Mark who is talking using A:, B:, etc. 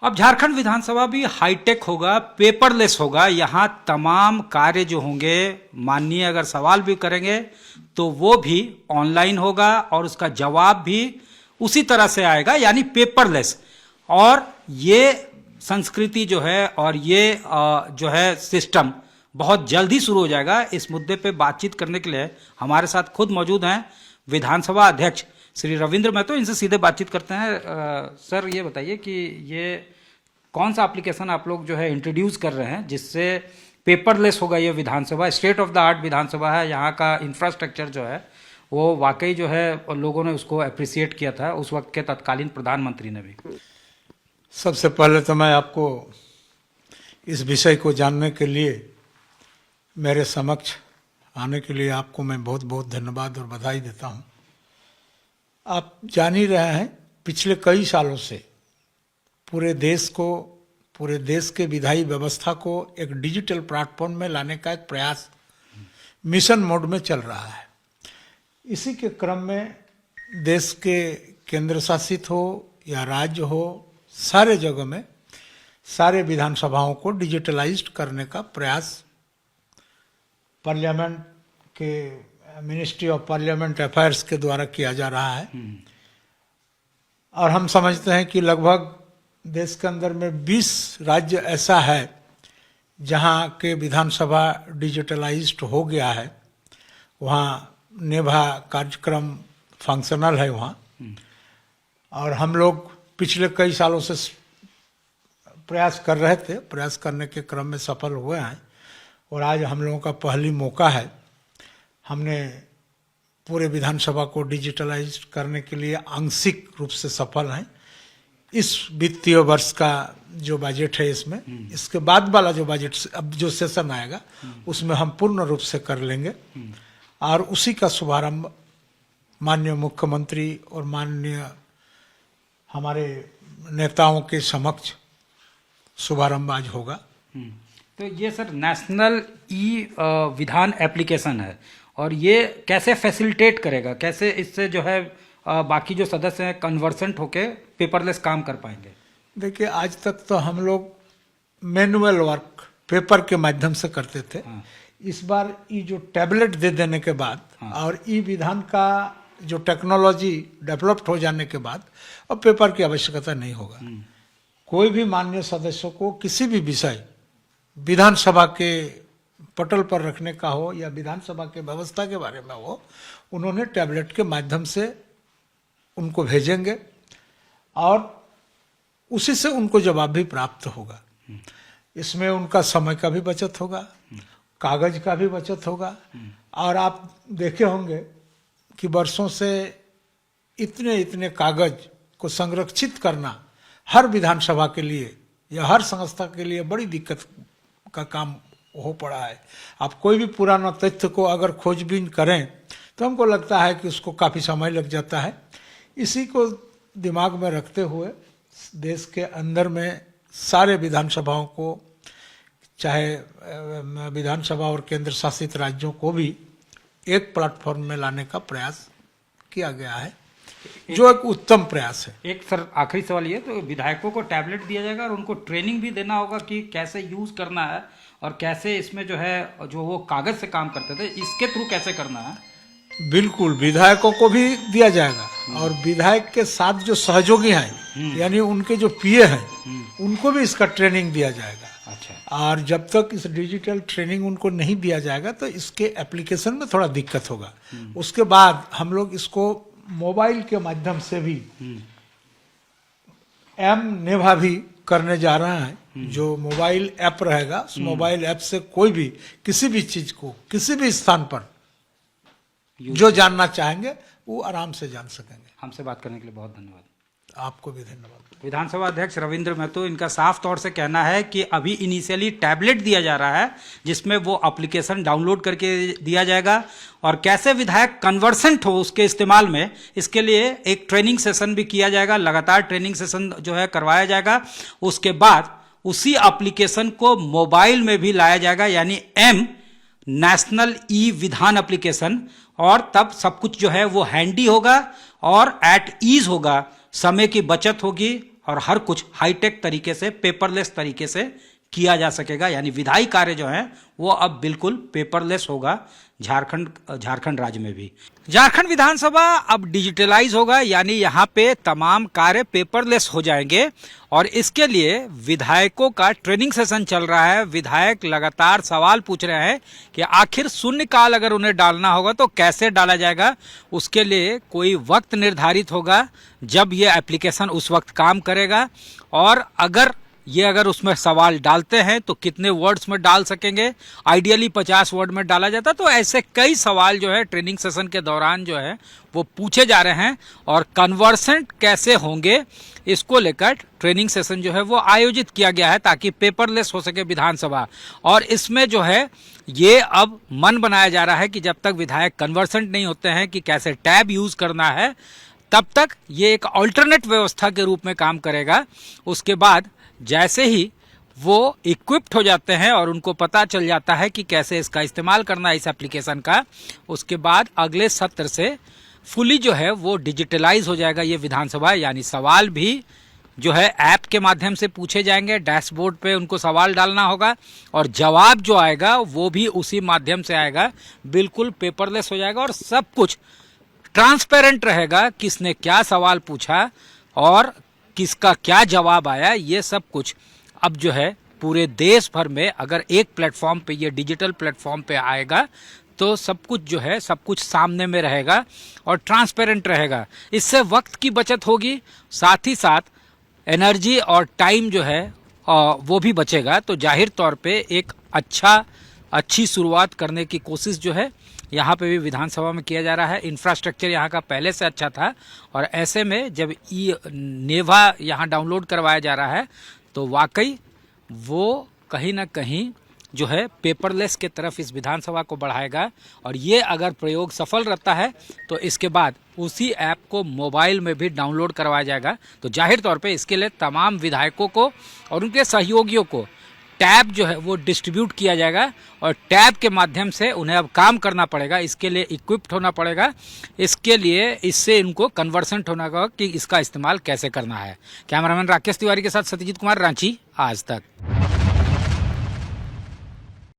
A: अब झारखंड विधानसभा भी हाईटेक होगा, पेपरलेस होगा। यहाँ तमाम कार्य जो होंगे, माननीय अगर सवाल भी करेंगे तो वो भी ऑनलाइन होगा और उसका जवाब भी उसी तरह से आएगा, यानी पेपरलेस। और ये संस्कृति जो है और ये जो है सिस्टम बहुत जल्द ही शुरू हो जाएगा। इस मुद्दे पे बातचीत करने के लिए हमारे साथ खुद मौजूद हैं विधानसभा अध्यक्ष श्री रविंद्र महतो। इनसे सीधे बातचीत करते हैं। सर, ये बताइए कि ये कौन सा एप्लीकेशन आप लोग जो है इंट्रोड्यूस कर रहे हैं जिससे पेपरलेस होगा ये विधानसभा। स्टेट ऑफ द आर्ट विधानसभा है, यहाँ का इंफ्रास्ट्रक्चर जो है वो वाकई जो है लोगों ने उसको अप्रिसिएट किया था, उस वक्त के तत्कालीन प्रधानमंत्री ने भी।
B: सबसे पहले तो मैं आपको इस विषय को जानने के लिए, मेरे समक्ष आने के लिए आपको मैं बहुत बहुत धन्यवाद और बधाई देता हूं। आप जान ही रहे हैं, पिछले कई सालों से पूरे देश के विधायी व्यवस्था को एक डिजिटल प्लेटफॉर्म में लाने का एक प्रयास मिशन मोड में चल रहा है। इसी के क्रम में देश के केंद्र शासित हो या राज्य हो, सारे जगह में सारे विधानसभाओं को डिजिटलाइज्ड करने का प्रयास पार्लियामेंट के मिनिस्ट्री ऑफ पार्लियामेंट अफेयर्स के द्वारा किया जा रहा है। और हम समझते हैं कि लगभग देश के अंदर में 20 राज्य ऐसा है जहां के विधानसभा डिजिटलाइज्ड हो गया है। वहाँ नेभा कार्यक्रम फंक्शनल है वहाँ। और हम लोग पिछले कई सालों से प्रयास कर रहे थे, प्रयास करने के क्रम में सफल हुए हैं और आज हम लोगों का पहली मौका है। हमने पूरे विधानसभा को डिजिटलाइज करने के लिए आंशिक रूप से सफल हैं। इस वित्तीय वर्ष का जो बजट है, इसमें इसके बाद वाला जो बजट, अब जो सेशन आएगा उसमें हम पूर्ण रूप से कर लेंगे। और उसी का शुभारंभ माननीय मुख्यमंत्री और माननीय हमारे नेताओं के समक्ष शुभारंभ आज होगा।
A: तो ये सर नेशनल ई विधान एप्लीकेशन है और ये कैसे फैसिलिटेट करेगा, कैसे इससे जो है बाकी जो सदस्य हैं कन्वर्सेंट होके पेपरलेस काम कर पाएंगे?
B: देखिए, आज तक तो हम लोग मैनुअल वर्क पेपर के माध्यम से करते थे। हाँ। इस बार ये जो टैबलेट दे देने के बाद, हाँ, और ई विधान का जो टेक्नोलॉजी डेवलप्ड हो जाने के बाद अब पेपर की आवश्यकता नहीं होगा। कोई भी माननीय सदस्यों को किसी भी विषय विधानसभा के पटल पर रखने का हो या विधानसभा के व्यवस्था के बारे में हो, उन्होंने टैबलेट के माध्यम से उनको भेजेंगे और उसी से उनको जवाब भी प्राप्त होगा। इसमें उनका समय का भी बचत होगा, कागज का भी बचत होगा। और आप देखे होंगे कि वर्षों से इतने कागज को संरक्षित करना हर विधानसभा के लिए या हर संस्था के लिए बड़ी दिक्कत का काम हो पड़ा है। आप कोई भी पुराना तथ्य को अगर खोजबीन करें तो हमको लगता है कि उसको काफ़ी समय लग जाता है। इसी को दिमाग में रखते हुए देश के अंदर में सारे विधानसभाओं को, चाहे विधानसभा और केंद्र शासित राज्यों को भी एक प्लेटफॉर्म में लाने का प्रयास किया गया है, जो एक उत्तम प्रयास है।
A: एक सर आखिरी सवाल ये, तो विधायकों को टैबलेट दिया जाएगा और उनको ट्रेनिंग भी देना होगा कि कैसे यूज करना है और कैसे इसमें जो है जो वो कागज से काम करते थे इसके थ्रू कैसे करना है?
B: बिल्कुल, विधायकों को भी दिया जाएगा और विधायक के साथ जो सहयोगी हैं यानी उनके जो पीए हैं उनको भी इसका ट्रेनिंग दिया जाएगा। अच्छा। और जब तक इस डिजिटल ट्रेनिंग उनको नहीं दिया जाएगा तो इसके एप्लीकेशन में थोड़ा दिक्कत होगा। उसके बाद हम लोग इसको मोबाइल के माध्यम से भी नेभा भी करने जा रहे हैं। जो मोबाइल ऐप रहेगा, उस मोबाइल ऐप से कोई भी किसी भी चीज को किसी भी स्थान पर जो जानना चाहेंगे वो आराम से जान सकेंगे।
A: हमसे बात करने के लिए बहुत धन्यवाद।
B: आपको भी धन्यवाद।
A: विधानसभा अध्यक्ष रविंद्र महतो, इनका साफ तौर से कहना है कि अभी इनिशियली टैबलेट दिया जा रहा है जिसमें वो एप्लीकेशन डाउनलोड करके दिया जाएगा और कैसे विधायक कन्वर्सेंट हो उसके इस्तेमाल में, इसके लिए एक ट्रेनिंग सेशन भी किया जाएगा। लगातार ट्रेनिंग सेशन जो है करवाया जाएगा। उसके बाद उसी एप्लीकेशन को मोबाइल में भी लाया जाएगा, यानी नेशनल ई विधान एप्लीकेशन, और तब सब कुछ जो है वो हैंडी होगा और एट ईज होगा, समय की बचत होगी और हर कुछ हाईटेक तरीके से, पेपरलेस तरीके से किया जा सकेगा। यानी विधायी कार्य जो है वो अब बिल्कुल पेपरलेस होगा झारखंड राज्य में भी। झारखंड विधानसभा अब डिजिटलाइज होगा, यानी यहाँ पे तमाम कार्य पेपरलेस हो जाएंगे और इसके लिए विधायकों का ट्रेनिंग सेशन चल रहा है। विधायक लगातार सवाल पूछ रहे हैं कि आखिर शून्यकाल अगर उन्हें डालना होगा तो कैसे डाला जाएगा। उसके लिए कोई वक्त निर्धारित होगा जब ये एप्लीकेशन उस वक्त काम करेगा, और अगर उसमें सवाल डालते हैं तो कितने वर्ड्स में डाल सकेंगे। आइडियली 50 वर्ड में डाला जाता, तो ऐसे कई सवाल जो है ट्रेनिंग सेशन के दौरान जो है वो पूछे जा रहे हैं। और कन्वर्सेंट कैसे होंगे इसको लेकर ट्रेनिंग सेशन जो है वो आयोजित किया गया है ताकि पेपरलेस हो सके विधानसभा। और इसमें जो है ये अब मन बनाया जा रहा है कि जब तक विधायक कन्वर्सेंट नहीं होते हैं कि कैसे टैब यूज करना है, तब तक ये एक अल्टरनेट व्यवस्था के रूप में काम करेगा। उसके बाद जैसे ही वो इक्विप्ड हो जाते हैं और उनको पता चल जाता है कि कैसे इसका इस्तेमाल करना है इस एप्लीकेशन का, उसके बाद अगले सत्र से फुली जो है वो डिजिटलाइज हो जाएगा ये विधानसभा। यानी सवाल भी जो है ऐप के माध्यम से पूछे जाएंगे, डैशबोर्ड पे उनको सवाल डालना होगा और जवाब जो आएगा वो भी उसी माध्यम से आएगा। बिल्कुल पेपरलेस हो जाएगा और सब कुछ ट्रांसपेरेंट रहेगा, किसने क्या सवाल पूछा और किसका क्या जवाब आया। ये सब कुछ अब जो है पूरे देश भर में अगर एक प्लेटफॉर्म पे, ये डिजिटल प्लेटफॉर्म पे आएगा तो सब कुछ जो है सब कुछ सामने में रहेगा और ट्रांसपेरेंट रहेगा। इससे वक्त की बचत होगी, साथ ही साथ एनर्जी और टाइम जो है वो भी बचेगा। तो जाहिर तौर पे एक अच्छी शुरुआत करने की कोशिश जो है यहाँ पे भी विधानसभा में किया जा रहा है। इंफ्रास्ट्रक्चर यहाँ का पहले से अच्छा था और ऐसे में जब नेवा यहाँ डाउनलोड करवाया जा रहा है तो वाकई वो कहीं ना कहीं जो है पेपरलेस के तरफ इस विधानसभा को बढ़ाएगा। और ये अगर प्रयोग सफल रहता है तो इसके बाद उसी ऐप को मोबाइल में भी डाउनलोड करवाया जाएगा। तो जाहिर तौर पे इसके लिए तमाम विधायकों को और उनके सहयोगियों को टैब जो है वो डिस्ट्रीब्यूट किया जाएगा और टैब के माध्यम से उन्हें अब काम करना पड़ेगा। इसके लिए इक्विप्ड होना पड़ेगा, इसके लिए इससे इनको कन्वर्सेंट होना होगा कि इसका इस्तेमाल कैसे करना है। कैमरामैन राकेश तिवारी के साथ सत्यजीत कुमार, रांची, आज तक।